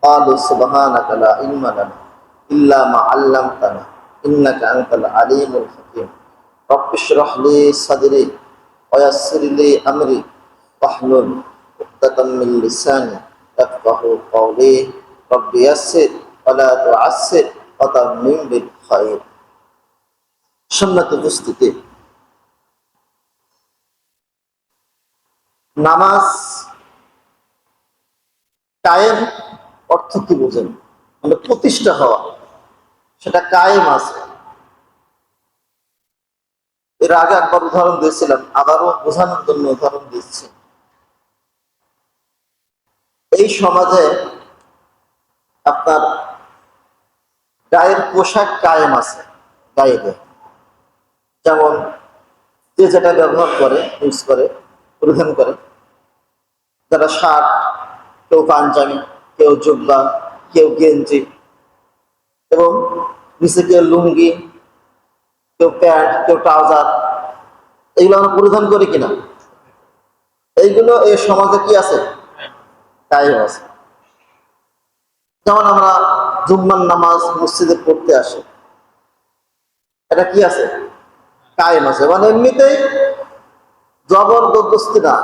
قالوا سبحانك لا علم لنا إلا ما علمتنا إنك أنت العليم الحكيم رب اشرح لي صدري ويسر لي أمري واحلل عقدة من لساني يفقهوا قولي رب يسر ولا تعسر وتمم بالخير। সম্মানিত উপস্থিতি, নামাজ কায়েম অর্থ কি বোঝেন? মানে প্রতিষ্ঠা হওয়া, সেটা কায়েম আছে। এর আগে একবার উদাহরণ দিয়েছিলাম, আবারও বোঝানোর জন্য উদাহরণ দিচ্ছি। এই সমাজে আপনার গায়ের পোশাক কায়েম আছে, গায়ে যেমন যে যেটা ব্যবহার করে, ইউজ করে, পরিধান করে। যারা শার্ট, কেউ পাঞ্জাবি, কেউ জুব্বা, কেউ গেঞ্জি, এবং নিচে কেউ লুঙ্গি, কেউ প্যান্ট, কেউ ট্রাউজার, এইগুলো আমরা পরিধান করি কিনা? এইগুলো এই সমাজে কি আছে? কায়েম আছে। যেমন আমরা জুম্মার নামাজ মসজিদে পড়তে আসি, এটা কি আছে? কায়েম আছে। মানে এমনিতেই জবরদস্তি না,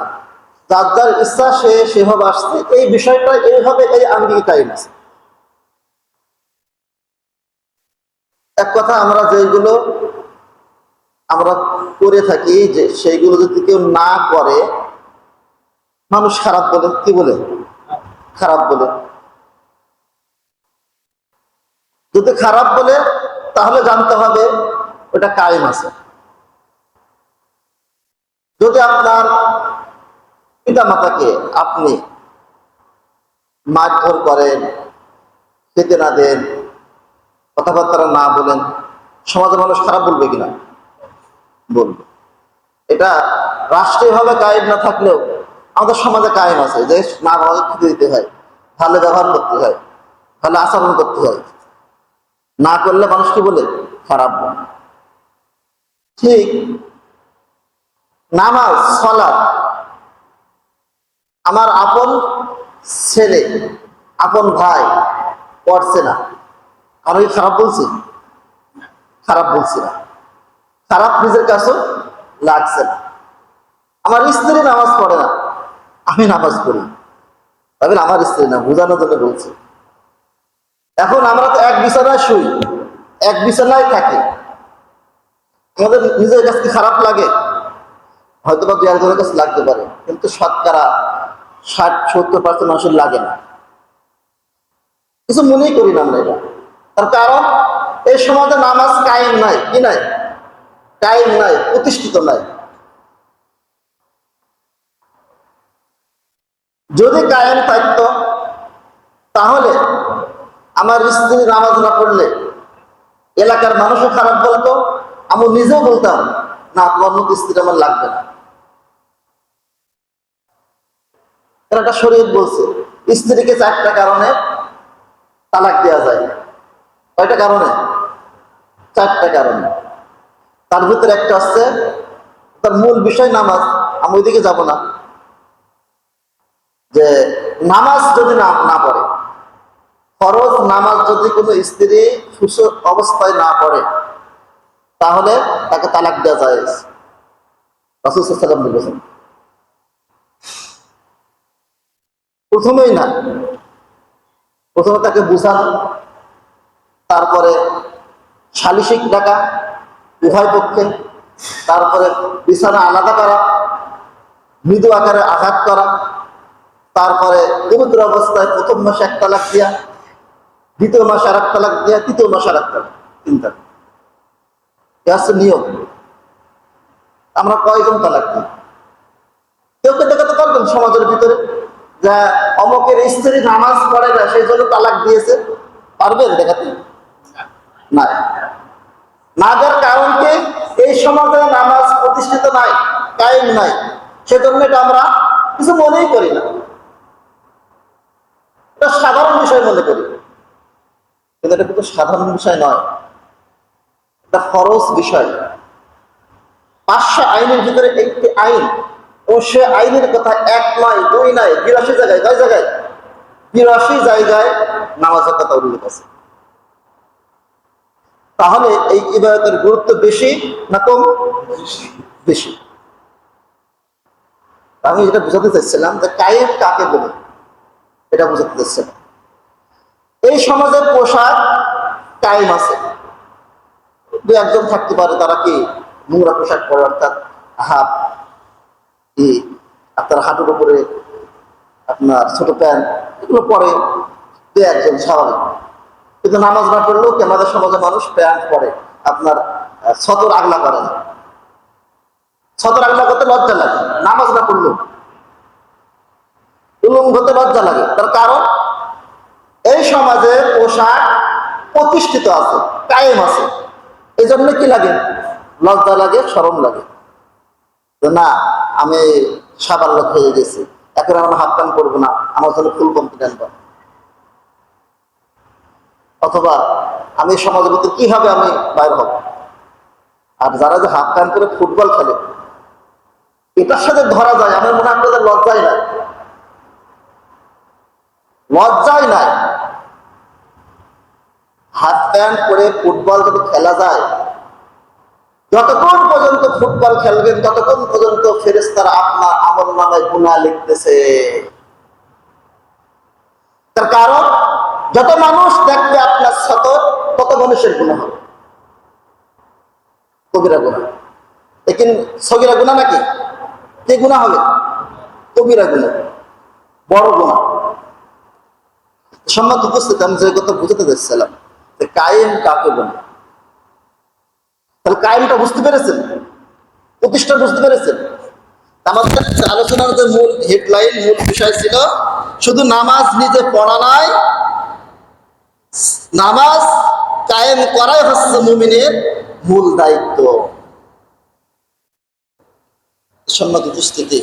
যার যার ইচ্ছা সে সেভাবে আসছে, এই বিষয়টা এইভাবে এই আঙ্গিকে কায়েম আছে। এক কথা, আমরা যেগুলো আমরা করে থাকি, যে সেইগুলো যদি কেউ না করে, মানুষ খারাপ বলে। কি বলে? খারাপ বলে। যদি খারাপ বলে, তাহলে জানতে হবে ওটা কায়েম আছে। যদি আপনার পিতামাতাকে আপনি মারধর করেন, খেতে না দেন, কথাবার্তা না বলেন, সমাজের মানুষ খারাপ বলবে কিনা? বলবে। এটা রাষ্ট্রীয়ভাবে কায়েম না থাকলেও আমাদের সমাজে কায়েম আছে, যে না বাবাকে খেতে দিতে হয়, ভালো ব্যবহার করতে হয়, ভালো আচরণ করতে হয়। না করলে মানুষ কি বলে? খারাপ বলে। ঠিক নামাজ, সালাত, আমার আপন ছেলে, আপন ভাই পড়ছে না, আমি খারাপ বলছি? খারাপ বলছি না। খারাপ নিজের কাছেও লাগছে না। আমার স্ত্রী নামাজ পড়ে না, আমি নামাজ পড়ি, তবে আমার স্ত্রী না, বোঝানোর জন্য বলছি। এখন আমরা তো এক বিছানায় শুই, এক বিছানায় থাকি, আমাদের নিজের কাছে খারাপ লাগে? হয়তো বা 2-1 জনের কাছে লাগতে পারে, কিন্তু শতকরা 60-70% মানুষের লাগে না, কিছু মনেই করি না আমরা এটা। তার কারণ এই সমাজে নামাজ কায়েম নাই। কি নাই? কায়েম নাই, প্রতিষ্ঠিত নাই। যদি কায়েম থাকতো, তাহলে আমার স্ত্রী নামাজ না পড়লে এলাকার মানুষও খারাপ বলতো, আমি নিজেও বলতাম না, তোমার মতো স্ত্রী আমার লাগবে না। একটা শরীয়ত বলছে স্ত্রীকে 4টা কারণে তালাক দেওয়া যায়। কয়টা কারণে? 4টা কারণে। তার ভিতরে একটা হচ্ছে তার মূল বিষয় নামাজ। আমি ওইদিকে যাব না। যে নামাজ যদি না পড়ে, ফরজ নামাজ যদি কোনো স্ত্রী সুস্থ অবস্থায় না পড়ে, তাহলে তাকে তালাক দেওয়া যায়। রাসূল সাল্লাল্লাহু আলাইহি ওয়াসাল্লাম বলেছেন। প্রথমেই না, প্রথমে তাকে বুঝানো, তারপরে সালিশিক ডাকা উভয় পক্ষে, তারপরে বিছানা আলাদা করা, মৃদু আকারে আঘাত করা, তারপরে পবিত্র অবস্থায় প্রথম মাসে 1 তালাক দিয়া, দ্বিতীয় মাসে 1 তালাক দিয়া, তৃতীয় মাসে 1 তালাক, 3 তালাক। এ হচ্ছে নিয়ম। আমরা কয়জন তালাক দিই? কেউ কে দেখাতে পারবেন সমাজের ভিতরে যে অমকের স্ত্রী নামাজ পড়ে না, সেই জন্য তালাক দিয়েছে? পারবেন দেখাতে? না। না দেওয়ার কারণ কি? এই সমাজে নামাজ প্রতিষ্ঠিত নাই, কায়েম নাই, সেজন্য এটা আমরা কিছু মনেই করি না। এটা সাধারণ বিষয় মনে করি, কিন্তু এটা কিন্তু সাধারণ বিষয় নয়, এটা ফরজ বিষয়। 500 আইনের ভিতরে একটি আইন, ও সে আইনের কথা 1 নয়, 2 নয়, 82 জায়গায়। কয় জায়গায়? ৮২ জায়গায় নামাজের কথা উল্লেখ আছে। তাহলে এই ইবাদতের গুরুত্ব বেশি না কম? বেশি। আমি যেটা বোঝাতে চাইছিলাম যে কায়েম কাকে বলে, এটা বোঝাতে চাইছিলাম। এই সমাজের পোশাক কায়েম আছে, দু একজন থাকতে পারে তারা কি নোংরা পোশাক পরে, অর্থাৎ হাফ আপনার হাঁটুর উপরে আপনার ছোট প্যান্ট, এগুলো পরে দু একজন স্বাভাবিক। কিন্তু নামাজ না পড়লেও কি আমাদের সমাজে মানুষ প্যান্ট পরে, আপনার সতর আগলা করে না। সতর আগলা করতে লজ্জা লাগে, নামাজ না পড়লেও উলঙ্গ হতে লজ্জা লাগে। তার কারণ এই সমাজে পোশাক প্রতিষ্ঠিত আছে, কায়েম আছে। এই জন্য কি লাগে? লজ্জা লাগে, শরম লাগে। না, আমি সাবার লোক হয়ে গেছি, এখন আমরা হাফ প্যান্ট করবো না, আমার জন্য ফুল কনফিডেন্ট। অথবা আমি সমাজের ভিতরে কিভাবে আমি বাইর হব। আর যারা যে হাফ প্যান্ট করে ফুটবল খেলে, এটার সাথে ধরা যায়, আমার মনে হয় আপনাদের লজ্জাই নাই, লজ্জাই নাই। হাফ প্যান্ট করে ফুটবল যদি খেলা যায়, যতক্ষণ পর্যন্ত ফুটবল খেলবেন ততক্ষণ পর্যন্ত ফেরেশতারা আপনার আমলনামায় গুনাহ লিখতেছে। তার কারণ যত মানুষ দেখবে আপনার সতর, তত মানুষের গুনাহ হবে, কবিরা গুনাহ। লেকিন সগীরা গুনাহ নাকি? কি গুনাহ হবে? কবিরা গুনাহ, বড় গুনাহ। সম্মানিত উপস্থিতি, আমি যে কথা বুঝাতে চাইছিলাম যে কায়েম কাকে বলে। তাহলে কায়েমটা বুঝতে পেরেছেন, প্রতিষ্ঠা বুঝতে পেরেছেন। আমাদের আলোচনার যে মূল হেডলাইন, মূল বিষয় ছিল শুধু নামাজ নিজে পড়া নয়, নামাজ কায়েম করাই হচ্ছে মুমিনের মূল দায়িত্ব। সম্মানিত উপস্থিতি,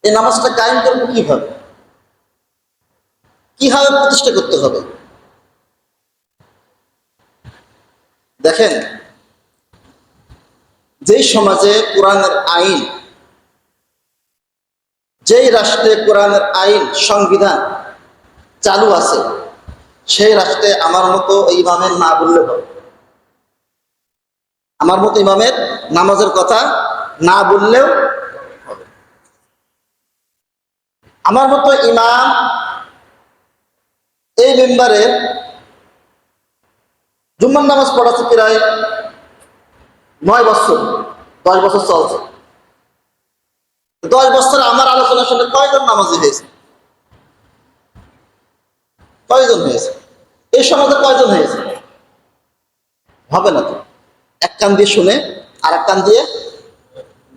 এই নামাজটা কায়েম করবো কিভাবে, কিভাবে প্রতিষ্ঠা করতে হবে? দেখেন, যেই সমাজে কোরআনের আইন, যেই রাষ্ট্রে কোরআনের আইন সংবিধান চালু আছে, সেই রাষ্ট্রে আমার মতো ইমামের না বললে হবে। আমার মতো ইমামের নামাজের কথা না বললেও হবে। আমার মতো ইমাম এই মেম্বারে জুম্মার নামাজ পড়াচ্ছে প্রায় 9 বছর, 10 বছর চলছে। 10 বছরে আমার আলোচনার সঙ্গে কয়জন নামাজি হয়েছে? কয়জন হয়েছে? এই সমাজে কয়জন হয়েছে? হবে না তো। এক কান দিয়ে শুনে আর এক কান দিয়ে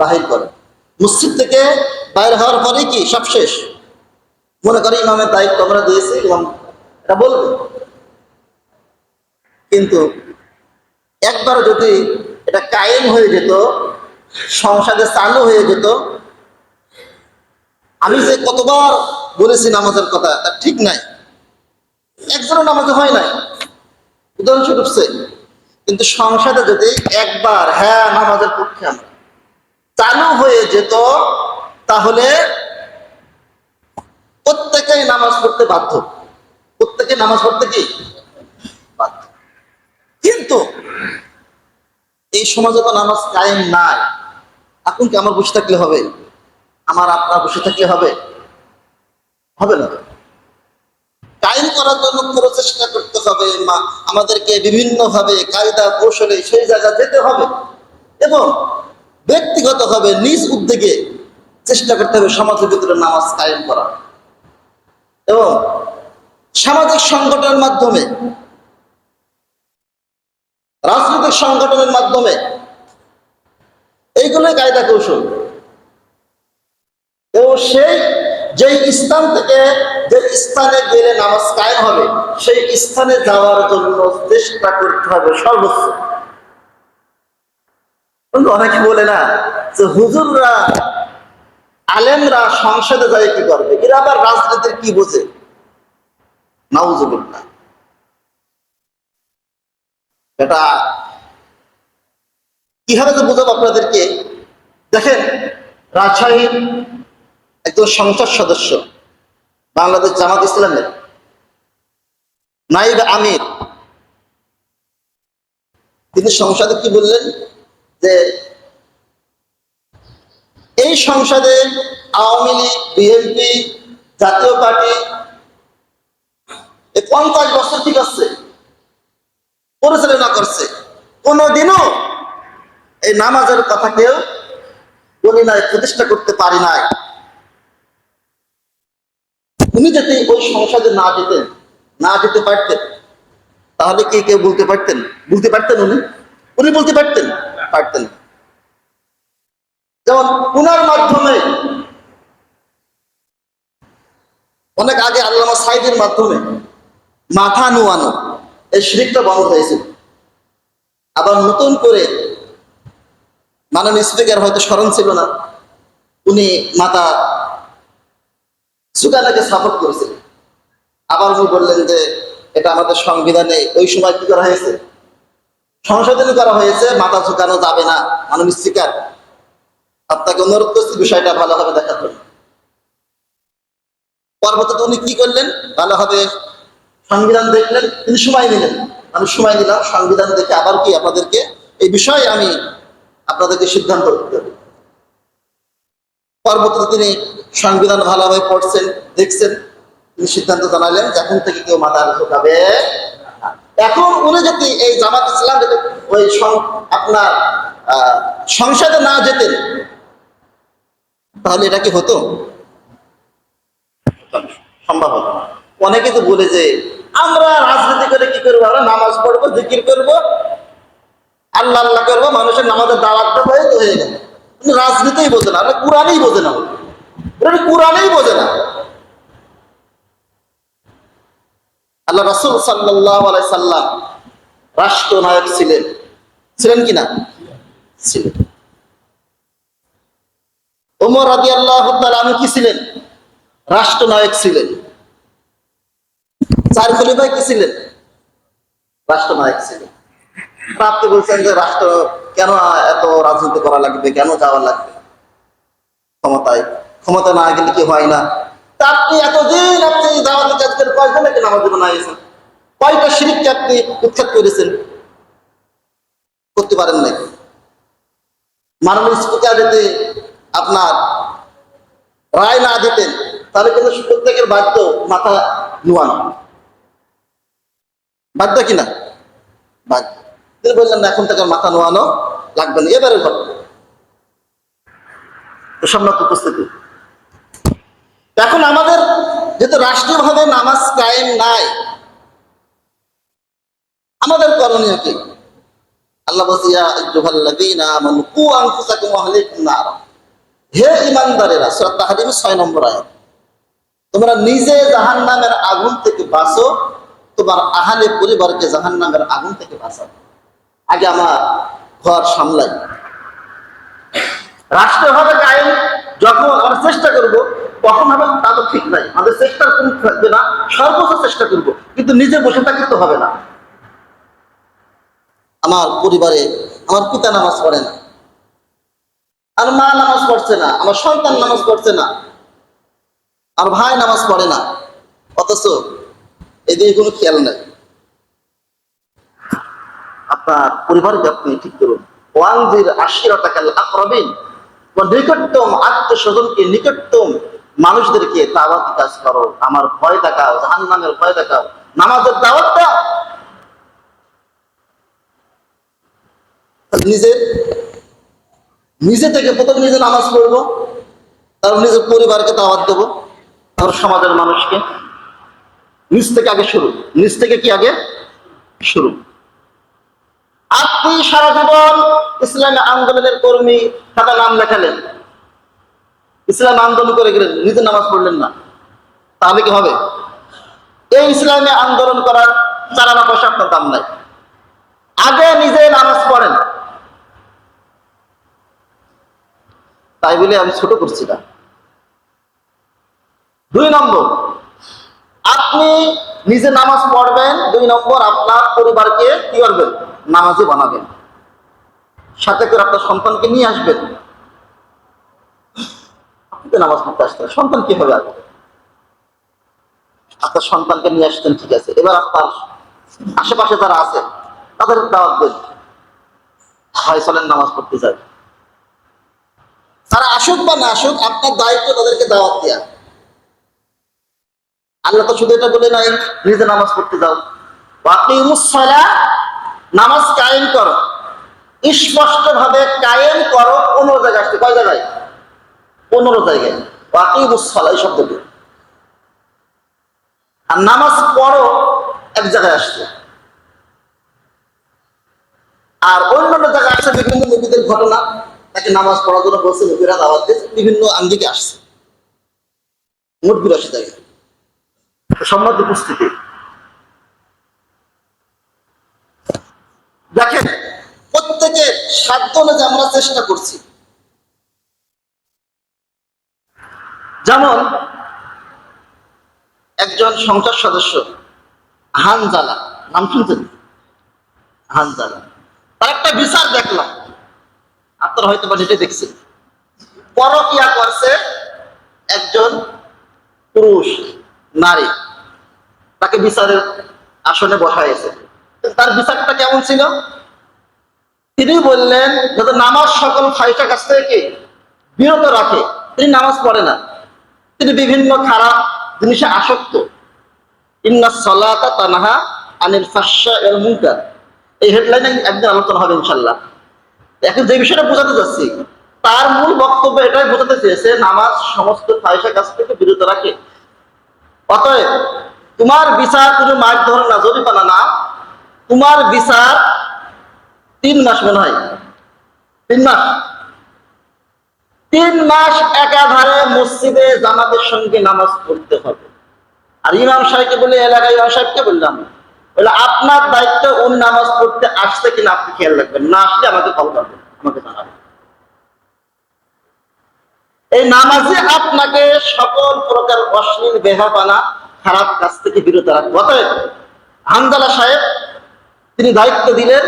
বাহির করে। মসজিদ থেকে বাইরে হওয়ার পরে কি সব শেষ? মনে করি ইমামের দায়িত্ব আমরা দিয়েছি, ইমাম এটা বলবে। কিন্তু একবার যদি এটা কায়েম হয়ে যেত, সংসদে চালু হয়ে যেত, আমি যে কতবার বলেছি নামাজের কথা, তা ঠিক নাই, একজনের নামাজে হয় নাই, উদাহরণস্বরূপ সে। কিন্তু সংসদে যদি একবার হ্যাঁ নামাজের পক্ষে আমরা চালু হয়ে যেত, তাহলে প্রত্যেকেই নামাজ পড়তে বাধ্য, প্রত্যেকে নামাজ পড়তে কি বাধ্য। কিন্তু এই সমাজে তো নামাজ কায়েম নাই। এখন কি আমার বসে থাকলে হবে? আমার আপনার বসে থাকলে হবে? হবে না। কায়েম করার জন্য প্রচেষ্টা করতে হবে, আমাদেরকে বিভিন্নভাবে কায়দা কৌশলে সেই জায়গায় যেতে হবে এবং ব্যক্তিগতভাবে নিজ উদ্যোগে চেষ্টা করতে হবে সমাজের ভিতরে নামাজ কায়েম করা। এবং সামাজিক সংগঠনের মাধ্যমে, রাজনৈতিক সংগঠনের মাধ্যমে এইগুলোই কায়দা কৌশল। এবং সেই যেই স্থান থেকে যে স্থানে গেলে নামাজ কায়েম হবে, সেই স্থানে যাওয়ার জন্য চেষ্টা করতে হবে সর্বোচ্চ। অনেকে বলে না যে হুজুররা, আলেমরা সংসদে যায় কি করবে, এরা আবার রাজনীতির কি বোঝে? নাউজুবিল্লাহ। এটা কিভাবে তো বোঝাবো আপনাদেরকে? দেখেন, রাজশাহীর একজন সংসদ সদস্য বাংলাদেশ জামাত ইসলামের নাইব আমির, তিনি সংসদে কি বললেন যে এই সংসদে আওয়ামী লীগ, বিএনপি, জাতীয় পার্টি 50 বছর ঠিক আছে পরিচালনা করছে, কোনদিনও এই নামাজের কথা কেউ বলি নাই, প্রতিষ্ঠা করতে পারি নাই। উনি যদি ওই সংসদে না যেতে পারতেন, তাহলে কি কেউ বলতে পারতেন? উনি বলতে পারতেন? যেমন উনার মাধ্যমে অনেক আগে আল্লামা সাইদের মাধ্যমে মাথা নোয়ানো এই শিরকটা বন্ধ হয়েছিল। আবার নতুন করে মাননীয় স্পিকার হয়তো স্মরণ ছিল না, উনি মাথা সুগানাকে সাপোর্ট করেছিলেন। আবার উনি বললেন যে এটা আমাদের সংবিধানে ওই সময় কি করা হয়েছে, সংশোধন করা হয়েছে, মাথা ঝুঁকানো যাবে না। মাননীয় স্পিকার, আপনাকে অনুরোধ করছি বিষয়টা ভালোভাবে দেখার জন্য। পরবর্তীতে উনি কি করলেন, ভালোভাবে সংবিধান দেখলেন, তিনি সময় নিলেন, আমি সময় নিলাম, সংবিধান দেখে আবার কি আপনাদেরকে এই বিষয়ে আমি আপনাদেরকে সিদ্ধান্ত করতে হবে। পরবর্তীতে তিনি সংবিধান ভালোভাবে পড়ছেন, দেখছেন, তিনি সিদ্ধান্ত জানালেন যে এখন থেকে কেউ মাথা ঝুঁকাবে। এখন উনি যদি এই জামাত ইসলাম যদি ওই আপনার সংসদে না যেতেন, তাহলে এটা কি হতো? সম্ভব হতো না। অনেকে তো বলে যে আমরা রাজনীতি করে কি করবো, আমরা নামাজ পড়বো, জিকির করবো, আল্লাহ আল্লাহ করবো, মানুষের নামাজের দাওয়াত দেবো, তো হয়ে গেল। রাজনীতিই বোঝে না, কোরআনই বোঝে না, কোরআনই বোঝে না। আল্লাহ রাসূল সাল্লাল্লাহু আলাইহি সাল্লাম রাষ্ট্রনায়ক ছিলেন কিনা? ছিলেন। ওমর রাদিয়াল্লাহু তাআলা আনহু কি ছিলেন? রাষ্ট্রনায়ক ছিলেন। 4 খলিফা কি ছিলেন? রাষ্ট্রনায়ক ছিলেন। আপনি বলছেন যে রাষ্ট্র কেন এত রাজনীতি করা লাগবে, কেন যাওয়া লাগবে ক্ষমতা না গেলে কি হয় না? তা আপনি এতদিন আপনি দাওয়াতের কাজ করে কয়জনকে নামাজ বানাইছেন, কয়টা শিরককে আপনি উৎখাত করেছেন? করতে পারেন নাই। মাননীয় স্পিকার যদি আপনার রায় না দিতেন, তাহলে কিন্তু প্রত্যেকের বাধ্য মাথা নোয়ানো, বাধ্য কিনা? বাধ্য। তিনি বললেন না, এখন থেকে মাথা নোয়ানো লাগবে না। এবারে ঘটনা সম্মত উপস্থিতি। এখন আমাদের যেহেতু রাষ্ট্রীয়ভাবে নামাজ কায়েম নাই, আমাদের করণীয় কি? আল্লাহ বলছে ইয়া আইয়ুহাল্লাযীনা আমানু কু আনফুসাকুম ওয়া আহলিকুম নার। হে ঈমানদারেরা, সূরা তাহরিম 6 নম্বর আয়াত, তোমরা নিজে জাহান্নামের আগুন থেকে বাঁচো, তোমার আহলে পরিবারকে জাহান্নামের আগুন থেকে বাঁচাও। আগে আমার ঘর সামলাই। রাষ্ট্রীয়ভাবে কায়েম যখন আমরা চেষ্টা করব, কখন হবে তা তো ঠিক নাই, আমাদের চেষ্টার কোনো থাকবে না, সর্বোচ্চ চেষ্টা করব, কিন্তু নিজে বসে থাকলে তো হবে না। আমার পরিবারে আমার পিতা নামাজ পড়ে না, আর মা নামাজ পড়ছে না, আমার সন্তান নামাজ পড়ছে না, আর ভাই নামাজ পড়ে না, অথচ এদিকে কোনো খেয়াল নাই। আপনার পরিবারকে আপনি ঠিক করুন। ওয়ানজির আশিরাতাকাল আকরাবিন, নিকটতম আত্মস্বজনকে, নিকটতম মানুষদেরকে দাওয়াতি কাজ করো, আমার ভয় দেখাও, জাহান্নামের ভয় দেখাও, নামাজের দাওয়াত দাও। নিজে থেকে প্রথম নিজে নামাজ পড়বো, তারপর নিজের পরিবারকে দাওয়াত দেবো, তারপর সমাজের মানুষকে। নিজ থেকে আগে শুরু, নিজ থেকে কি আগে শুরু। আপনি সারা জীবন ইসলামী আন্দোলনের কর্মী খাতা নাম লেখালেন, ইসলাম আন্দোলন করে গেলেন, নিজে নামাজ পড়লেন না, তাহলে কি হবে? এই ইসলামী আন্দোলন করার চারানা পয়সা আপনার দাম নাই। আগে নিজে নামাজ পড়েন। তাই বলে আমি ছোট করছি না। 2 নম্বর, আপনি নিজে নামাজ পড়বেন। 2 নম্বর, আপনার পরিবারকে কি করবেন? নামাজি বানাবেন। সাথে করে আপনার সন্তানকে নিয়ে আসবেন। আপনি তো নামাজ পড়তে আসতেন, সন্তান কি হবে? আগে আপনার সন্তানকে নিয়ে আসছেন, ঠিক আছে, এবার আপনার আশেপাশে যারা আছে তাদের দাওয়াত দেন, ভাই চলেন নামাজ পড়তে যাই। তারা আসুক বা না আসুক, আপনার দায়িত্ব তাদেরকে দাওয়াত দেয়া। আল্লাহ তো শুধু এটা বলে নাই নিজে নামাজ পড়তে যাও, ওয়াকিমুস সালাহ, নামাজ কায়েম করো, স্পষ্ট ভাবে কায়েম করো 15 জায়গায় আসছে। কয় জায়গায়? 15 জায়গায় ওয়াকিমুস সালাহ এই শব্দটি। আর নামাজ পড়ো এক জায়গায় আসছে। আর অন্যান্য জায়গায় আসছে বিভিন্ন নবীদের ঘটনা, তাকে নামাজ পড়ার জন্য বলছে, নবীরা দাওয়াত দিয়েছে, বিভিন্ন আঙ্গিকে আসছে, মোট 82 জায়গায়। সম্মানিত উপস্থিতি, দেখেন প্রত্যেকে সাধ্য অনুযায়ী আমরা চেষ্টা করছি। যেমন একজন সংসদ সদস্য হানজালা, নাম শুনছেন? হানজালা, তার একটা বিচার দেখলাম, আপনারা হয়তো বা যেটা দেখছেন, পরকিয়া করছে একজন পুরুষ নারী, তাকে বিচারের আসনে বসাইছে। তার বিচারটা কেমন ছিল? তিনি বললেন যাতে নামাজ সকল ফাহিশা কাছ থেকে বিরত রাখে, তিনি নামাজ পড়ে না, তিনি বিভিন্ন খারাপ জিনিসে আসক্ত। ইন্নাস সালাতা তানহা আনিল ফাহশাই ওয়াল মুনকার, এই হেডলাইনে একদিন আলোচনা হবে ইনশাআল্লাহ। এখন যে বিষয়টা বোঝাতে যাচ্ছি, তার মূল বক্তব্য এটাই বোঝাতে চেয়েছে নামাজ সমস্ত ফাহিশা কাছ থেকে বিরত রাখে। অতএব তোমার বিচার কোনো মার ধরে না, জরিমানা না, তোমার বিচার 3 মাস, মনে হয় 3 মাস, 3 মাস একাধারে মসজিদে জামাতের সঙ্গে নামাজ পড়তে হবে। আর ইমাম সাহেবকে বলে, এলাকায় ইমাম সাহেবকে বললাম, বলে আপনার দায়িত্ব ওর নামাজ পড়তে আসছে কিনা আপনি খেয়াল রাখবেন, না আসলে আমাকে খবর করবেন, আমাকে জানাবেন। এই নামাজে আপনাকে সকল প্রকার অশ্লীল বেহাপানা খারাপ কাজ থেকে বিরত রাখবে। অতএব হানজালা সাহেব তিনি দায়িত্ব দিলেন,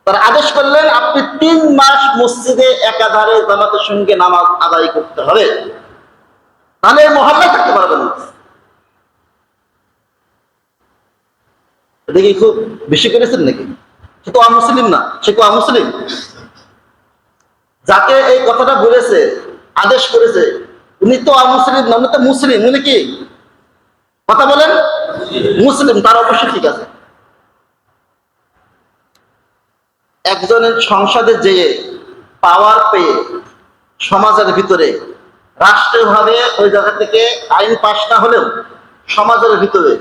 তার আদেশ করলেন আপনি 3 মাস মসজিদে একাধারে জামাতের সঙ্গে নামাজ আদায় করতে হবে, তাহলে মহল্লায় থাকতে পারবেন না। দেখি খুব বেশি করেছেন নাকি? সে তো অমুসলিম না, সে তো অমুসলিম। যাকে এই কথাটা বলেছে, আদেশ করেছে, উনি তো অমুসলিম না, উনি তো মুসলিম। উনি কি কথা বলেন? মুসলিম, তার অবশ্যই ঠিক আছে। একজনের সংসদে যেয়ে পাওয়ার পেয়ে সমাজের ভিতরে, রাষ্ট্রীয় ভাবে ওই জায়গা থেকে আইন পাশ না হলেও সমাজের ভিতরে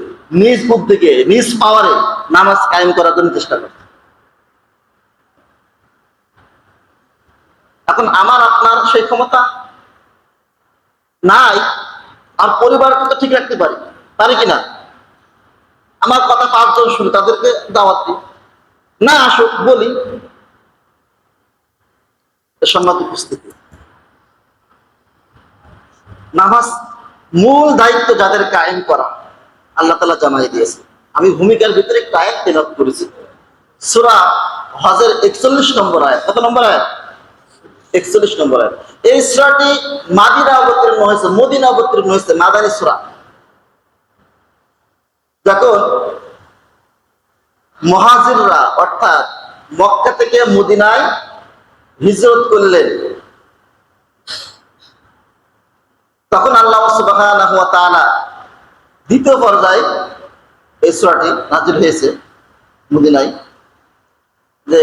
নিজ বুদ্ধিকে, নিজ পাওয়ারে নামাজ কায়েম করার জন্য চেষ্টা করে। এখন আমার আপনার সেই ক্ষমতা নাই, আর পরিবারকে তো ঠিক রাখতে পারি, পারি কিনা? আমার কথা 5 জন শুনে তাদেরকে দাওয়াত দিই, না আসুক বলি। সম্মানিত উপস্থিতি, নামাজ মূল দায়িত্ব যাদের কায়েম করা আল্লাহ তাআলা জানাই দিয়েছে। আমি ভূমিকার ভিতরে একটা আয়াত তেলাওয়াত করেছি, সূরা হজের 41 নম্বর আয়াত। কত নম্বর আয়াত? 41 নম্বর আয়াত। এই সূরাটি মাদিনা অবতীর্ণ হয়েছে, মদিনা অবতীর্ণ হয়েছে, মাদানী সূরা। যখন মুহাজিররা অর্থাৎ মক্কা থেকে মদিনায় হিজরত করলেন, তখন আল্লাহ সুবহানাহু ওয়া তাআলা দ্বিতীয় পর্যায়ে এই সূরাটি নাযিল হয়েছে মদিনায়। যে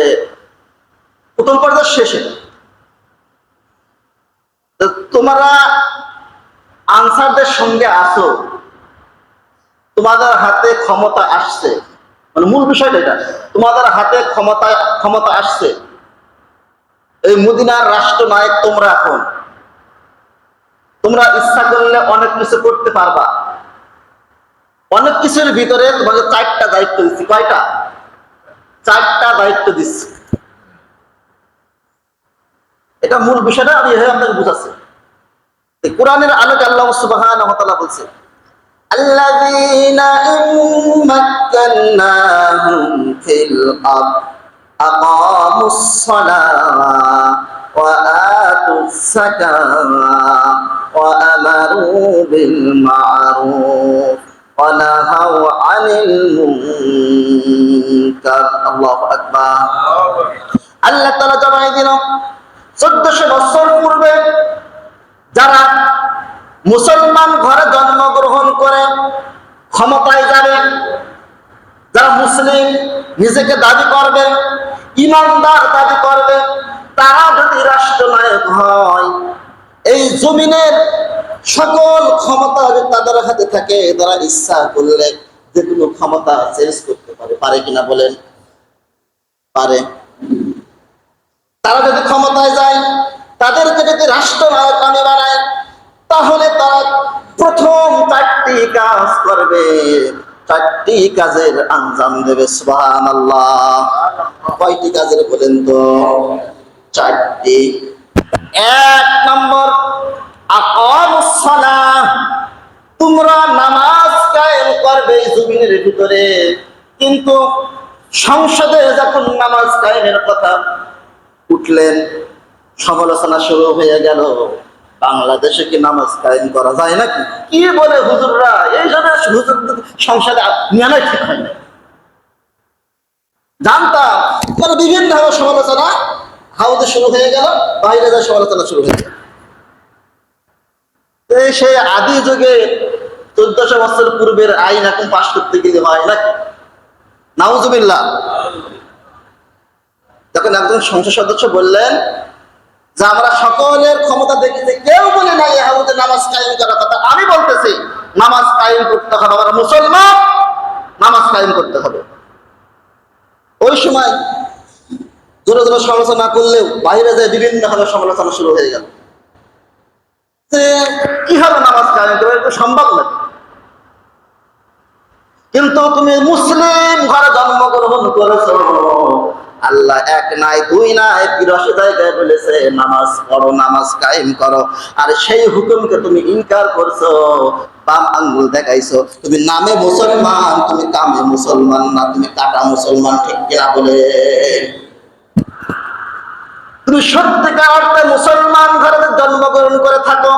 প্রথম পর্যায়ের শেষে তোমরা আনসারদের সঙ্গে আছো, তোমাদের হাতে ক্ষমতা আসছে, মানে মূল বিষয়টা এটা, তোমাদের হাতে ক্ষমতা আসছে, এই মদিনার রাষ্ট্রনায়ক তোমরা। এখন তোমরা ইচ্ছা করলে অনেক কিছু করতে পারবা। অনেক কিছুর ভিতরে তোমাকে 4টা দায়িত্ব দিচ্ছি। কয়টা? 4টা দায়িত্ব দিচ্ছি। এটা মূল বিষয়টা আমি আপনাকে বুঝাচ্ছি। কোরআনের আলোকে আল্লাহ সুবহানাহু ওয়া তাআলা বলছে, আল্লাযীনা ইম্মাক্কান্নাহুম ফিল আরদ আকামুস সালাহ ওয়া আতুস যাকাহ ওয়া আমারু বিল মা'রুফ ونهوا عن المنكر الله أكبر আল্লাহ তাআলা জানাই দিল 1400 বছর পূর্বে যারা মুসলমান ঘরে জন্মগ্রহণ করে ক্ষমতায় যাবে, যারা মুসলিম নিজেকে দাবি করবে, ইমানদার দাবি করবে, তারা যদি রাষ্ট্রনায়ক হয়, এই জমিনের সকল ক্ষমতা যদি তাদের হাতে থাকে, তারা ইচ্ছা করলে যে কোনো ক্ষমতা চেঞ্জ করতে পারে। পারে কিনা বলেন? পারে। তারা যদি ক্ষমতায় যায়, তাদেরকে যদি রাষ্ট্রনায়ক আমি বানায়, তাহলে তারা প্রথম 4টি কাজ করবে, 4টি কাজের আঞ্জাম দেবে। সুবহানাল্লাহ। কয়টি কাজের বলেন তো? 4টি। 1 নম্বর, আকামুস সালাহ, তোমরা নামাজ কায়েম করবে জমিনের ভিতরে। কিন্তু সংসদে যখন নামাজ কায়েমের কথা উঠলেন, সমালোচনা শুরু হয়ে গেল, বাংলাদেশে কি নামাজ কায়েম করা যায় নাকি? কি বলে হুজুররা, এই জন্য হুজুর সংসদে নিয়ে ঠিক হয় না। জানতাম মানে বিভিন্ন ভাবে সমালোচনা হাউদে শুরু হয়ে গেল, বাইরে যা সমালোচনা শুরু হয়ে গেল। সেই আদি যুগে 1400 বছর পূর্বের আইন এখন পাশ করতে গেলে হয় নাকি? নাউজুবিল্লাহ। যখন একজন সংসদ সদস্য বললেন যে আমরা সকলের ক্ষমতা দেখেছি, কেউ বলে নাই হাউদে নামাজ কায়েম করার কথা, আমি বলতেছি নামাজ কায়েম করতে হবে, আমরা মুসলমান, নামাজ কায়েম করতে হবে। ওই সময় জোরে জোরে সমালোচনা করলেও বাইরে যায় বিভিন্ন ভাবে সমালোচনা শুরু হয়ে গেল। কিভাবে নামাজ কায়েম করবে, এটা সম্ভব না। কিন্তু তুমি মুসলিম ঘরে জন্মগ্রহণ করেছো, আল্লাহ 1 নাই 2 নাই 82 জায়গায় বলেছে নামাজ পড়ো, নামাজ কায়েম করো, আর সেই হুকুমকে তুমি ইনকার করছো, বাম আঙ্গুল দেখাইছো। তুমি নামে মুসলমান, তুমি কামে মুসলমান না, তুমি কাটা মুসলমান। ঠিক কিনা বলে? তুমি সত্যিকার অর্থে মুসলমান ঘরে জন্মগ্রহণ করে থাকো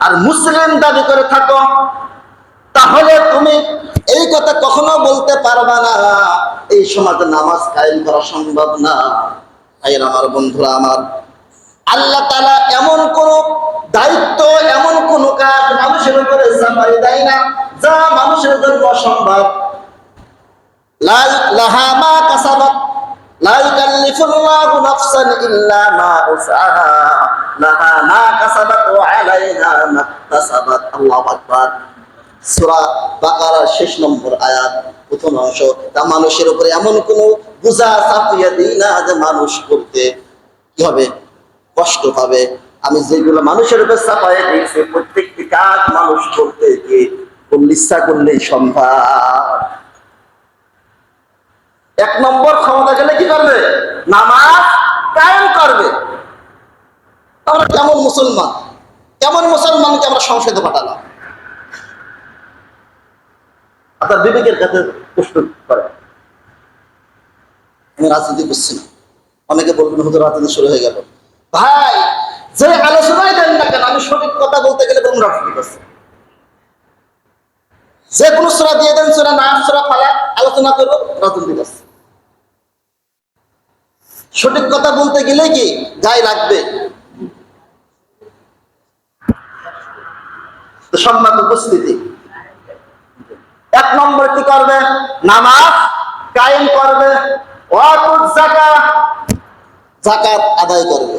আর মুসলিম দাবি করে থাকো, তাহলে তুমি এই কথা কখনো বলতে পারবা না এই সমাজে নামাজ কায়েম করা সম্ভব না। ভাইয়েরা আমার, বন্ধুরা আমার, আল্লাহ তাআলা এমন কোন দায়িত্ব, এমন কোন কাজ মানুষের উপরে চাপাই দেয় না যা মানুষের জন্য অসম্ভব। লাহা মা কাসাবাত লা ইউকাল্লিফুল্লাহু নাফসান ইল্লা মা উসআহা লাহা মা কাসাবাত ওয়া আলাইহা মাকতাসাবাত। আল্লাহু আকবার। সূরা বাকারার 6 নম্বর আয়াত, প্রথম অংশ। তা মানুষের উপরে এমন কোন বোঝা চাপিয়ে দিই না যে মানুষ করতে কি হবে, কষ্ট পাবে। আমি যেগুলো মানুষের উপর চাপাইয়ে দিয়েছি প্রত্যেকটি কাজ মানুষ করতে গিয়ে ইচ্ছা করলেই সম্ভব। 1 নম্বর, ক্ষমতা গেলে কি করবে? নামাজ কায়েম করবে। আমরা কেমন মুসলমান, কেমন মুসলমানকে আমরা সংসদে পাঠালাম? আপনার বিবেকের কাছে প্রশ্ন করে। আমি রাজনীতি করছি না, অনেকে বলবেন হুজুর রাজনীতি শুরু হয়ে গেল। ভাই, যে আলোচনায় দেন না কেন, আমি সঠিক কথা বলতে গেলে বলুন রাজনীতি করছি। যে কোনো সূরা দিয়ে দেন, সূরা নাস, সূরা ফালাক, আলোচনা করবো, রাজনীতি করছি। সঠিক কথা বলতে গেলে কি গায়ে লাগবে? তো সম্মান উপস্থিতি। 1 নম্বর কি করবে? নামাজ কায়েম করবে, ওয়াতুজ যাকাত, যাকাত আদায় করবে।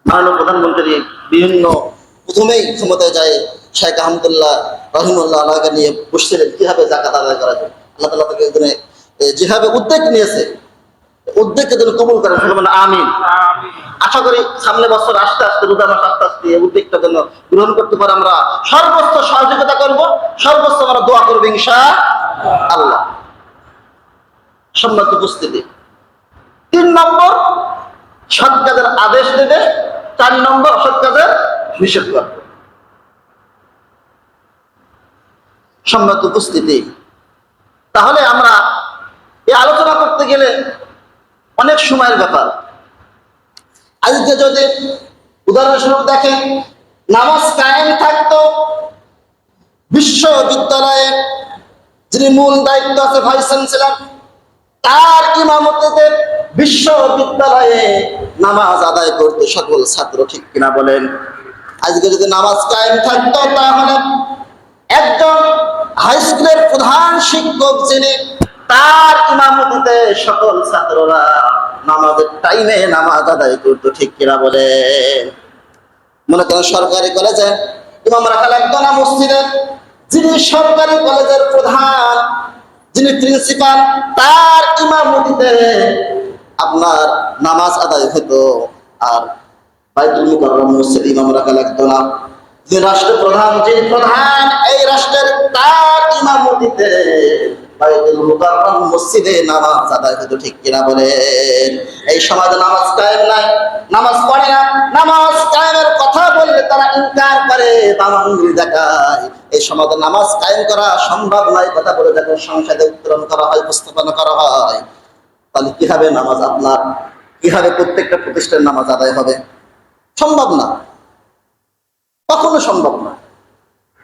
মাননীয় প্রধানমন্ত্রী বিভিন্ন প্রথমেই ক্ষমতায় যায় শেখ আহমদুল্লাহ রহিমুল্লাহ আল্লাহকে নিয়ে বসছিলেন কিভাবে যাকাত আদায় করা যায়। আল্লাহ তাআলা তাকে যেভাবে উদ্যোগ নিয়েছে, উদ্যোগকে যেন কবুল করেন, সকলে আমিন। আশা করি সামনে বছর আস্তে আস্তে, রোজা মাস আস্তে আস্তে এই উদ্যোগটা যেন গ্রহণ করতে পারে। আমরা সর্বোচ্চ সহযোগিতা করব, সর্বোচ্চ আমরা দোয়া করবো ইনশাআল্লাহ। সম্মানিত উপস্থিতি। 3 নম্বর, সৎ কাজের আদেশ দেবে। 4 নম্বর, অসৎ কাজের নিষেধ করবে। সম্মানিত উপস্থিতি। তাহলে আমরা এই আলোচনা করতে গেলে অনেক সময়ের ব্যাপার। আজকে যদি উদাহরণস্বরূপ দেখেন, নামাজ কায়েম থাকতো, বিশ্ববিদ্যালয়ে যিনি মূল দায়িত্ব আছে ভাইস চ্যান্সেলর, তার ইমামতিতে বিশ্ববিদ্যালয়ে নামাজ আদায় করতে সকল ছাত্র, ঠিক কিনা বলেন? আজকে যদি নামাজ কায়েম থাকতো তাহলে একজন হাই স্কুলের প্রধান শিক্ষক যিনি, তার ইমামতিতে সকল ছাত্ররা নামাজের টাইমে নামাজ আদায় করতো, ঠিক কিনা বলেন? মনে করেন সরকারি কলেজে ইমাম রাখা লাগতো না মসজিদের, যিনি সরকারি কলেজের প্রধান, যিনি প্রিন্সিপাল, তার ইমামতিতে আপনার নামাজ আদায় হতো। আর বাইতুল মুকাররম মসজিদে ইমাম রাখা লাগতো না। যিনি রাষ্ট্রপ্রধান, যিনি প্রধান এই রাষ্ট্রের, তার ইমামতিতে বাইতুল মুকাররম মসজিদে নামাজ আদায় হতো, ঠিক কিনা বলেন? এই সমাজে নামাজ কায়েম নাই, নামাজ পড়ে না, নামাজ কায়েমের কথা বললে তারা ইনকার করে, বামাঙ্গি দেখায়। এই সমাজে নামাজ কায়েম করা সম্ভব নয় কথা বলে যখন সংসদে উত্তোলন করা হয়, উপস্থাপনা করা হয়, তাহলে কিভাবে নামাজ আপনার, কিভাবে প্রত্যেকটা প্রতিষ্ঠানের নামাজ আদায় হবে? সম্ভব না, কখনো সম্ভব না।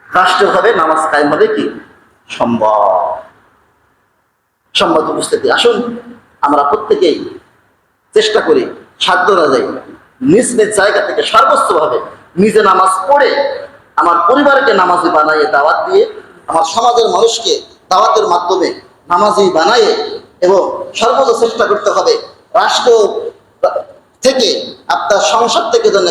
রাষ্ট্রভাবে নামাজ কায়েম হবে কি সম্ভব? সম্ভব উপস্থিতি। আসুন আমরা প্রত্যেকেই চেষ্টা করি সাধ্য অনুযায়ী নিজ নিজ জায়গা থেকে সর্বোচ্চভাবে নিজে নামাজ পড়ে আমার পরিবারকে নামাজি বানাইয়ে দাওয়াত দিয়ে, আমার সমাজের মানুষকে দাওয়াতের মাধ্যমে নামাজি বানাইয়ে, এবং সর্বোচ্চ চেষ্টা করতে হবে রাষ্ট্র থেকে, আপনার সংসদ থেকে যেন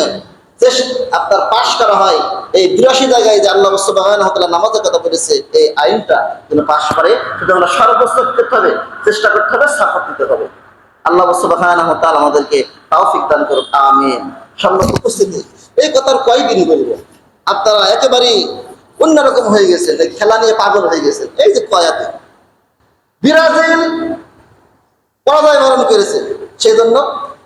আপনার পাশ করা হয় এই ৮২ জায়গায় যে আল্লাহ সুবহানাহু ওয়া তাআলা নামাজের কথা বলেছে, এই আইনটা যেন পাশ করে, সেটা আমরা সর্বোচ্চ করতে হবে, চেষ্টা করতে হবে, সাপোর্ট দিতে হবে। আল্লাহ সুবহানাহু ওয়া তাআলা আমাদেরকে তৌফিক দান করুন, আমিন। সম্মানিত উপস্থিতি, এই কথার কয়দিন বলবো, আপনারা একেবারেই অন্যরকম হয়ে গেছে, খেলা নিয়ে পাগল হয়ে গেছে। এই যে কয়াতে ব্রাজিল পরাজয় বরণ করেছে, সেই জন্য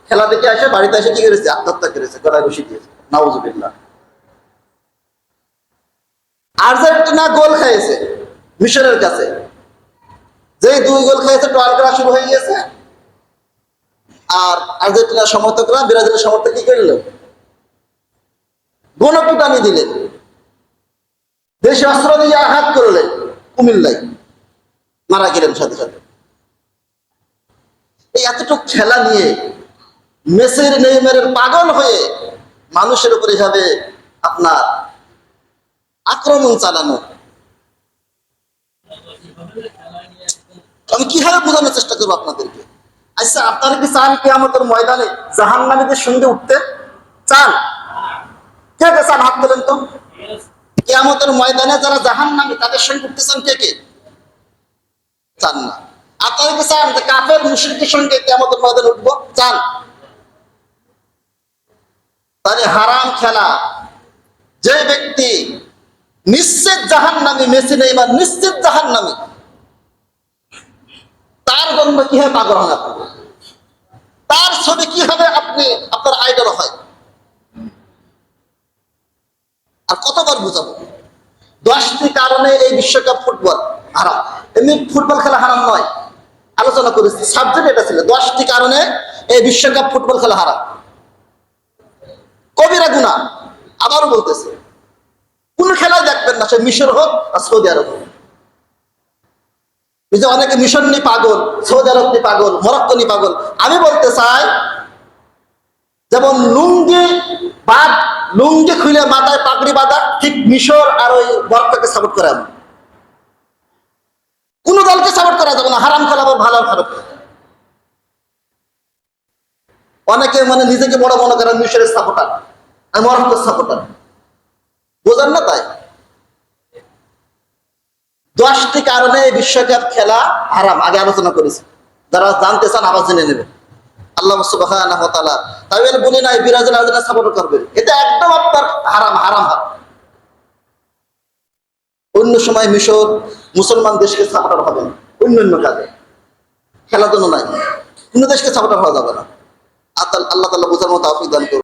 খেলা দেখে এসে বাড়িতে এসে কি করেছে? আত্মহত্যা করেছে, গলায় রশি দিয়েছে। নাউজুবিল্লাহ। আর্জেন্টিনা গোল খেয়েছে মিশরের কাছে, যেই 2 গোল খেয়েছে ট্রয়াল করা শুরু হয়ে গিয়েছে। আর আর্জেন্টিনার সমর্থকরা ব্রাজিলের সমর্থক কি করল? গণপিটানি দিলেন, দেশে অস্ত্র দিয়ে আঘাত করলেন, কুমিল্লায় মারা গেলেন সাথে সাথে। এই এতটুকু খেলা নিয়ে মেসির নেইমারের পাগল হয়ে মানুষের উপরে যাবে আপনার আক্রমণ চালানো, আমি কিভাবে বোঝানোর চেষ্টা করবো আপনাদেরকে? আচ্ছা, আপনারা কি চান কিয়ামতের ময়দানে জাহান্নামীদের সঙ্গে উঠতে চান? কে কে চান? হাত তোলেন তো। কিয়ামতের ময়দানে যারা জাহান্নামী তাদের সঙ্গে উঠতে চান কে কে? চান না। আপনারা কি চান যে কাফের মুশরিকের সঙ্গে কিয়ামতের ময়দানে উঠবো? চান? তাহলে হারাম খেলা যে ব্যক্তি নিশ্চিত জাহান্নামী, মেসি নেইমার নিশ্চিত জাহান্নামী, তার জন্য কিভাবে পাগল হন আপনি? তার ছবি কিভাবে আপনি আপনার আইডল হয়? আর কতবার বুঝাবো? 10টি কারণে এই বিশ্বকাপ ফুটবল হারাম। এমনি ফুটবল খেলা হারাম নয়, আলোচনা করেছি, সাবজেক্ট এটা ছিল 10টি কারণে এই বিশ্বকাপ ফুটবল খেলা হারাম, কবিরা গুনাহ। আবারও বলতেছে, কোন খেলায় দেখবেন না, সে মিশর হোক আর সৌদি আরব হোক। যে অনেকে মিশর নিয়ে পাগল, সৌদি আরব নিয়ে পাগল, মরক্কো নিয়ে পাগল। আমি বলতে চাই, যেমন লুঙ্গি খুলে মাথায় পাগড়ি বাঁধা, ঠিক মিশর আর ওই মরক্কোকে সাপোর্ট করে। আমি কোন দলকে সাপোর্ট করা যাবে না, হারাম খেলা বা ভালো খারাপ। অনেকে মানে নিজেকে বড় মনে করেন, মিশরের সাপোর্টার আর মরক্কোর সাপোর্টার, বোঝেন না? তাই 10টি কারণে বিশ্বকাপ খেলা হারাম, আগে আলোচনা করেছি। যারা জানতে চান আবার জেনে নেবেন। আল্লাহ সুবহানাহু ওয়া তাআলা তাই বলে নাই ব্রাজিল আর্জেন্টিনা সাপোর্ট করবে, এটা একদম আপনার হারাম হারাম। অন্য সময় মিশর মুসলমান দেশকে সাপোর্টার হবে না, অন্য কাজে, খেলার জন্য নাই, কোন দেশকে সাপোর্টার হওয়া যাবে না। আল্লাহ তাআলা বোঝার মতো তৌফিক দান করুন।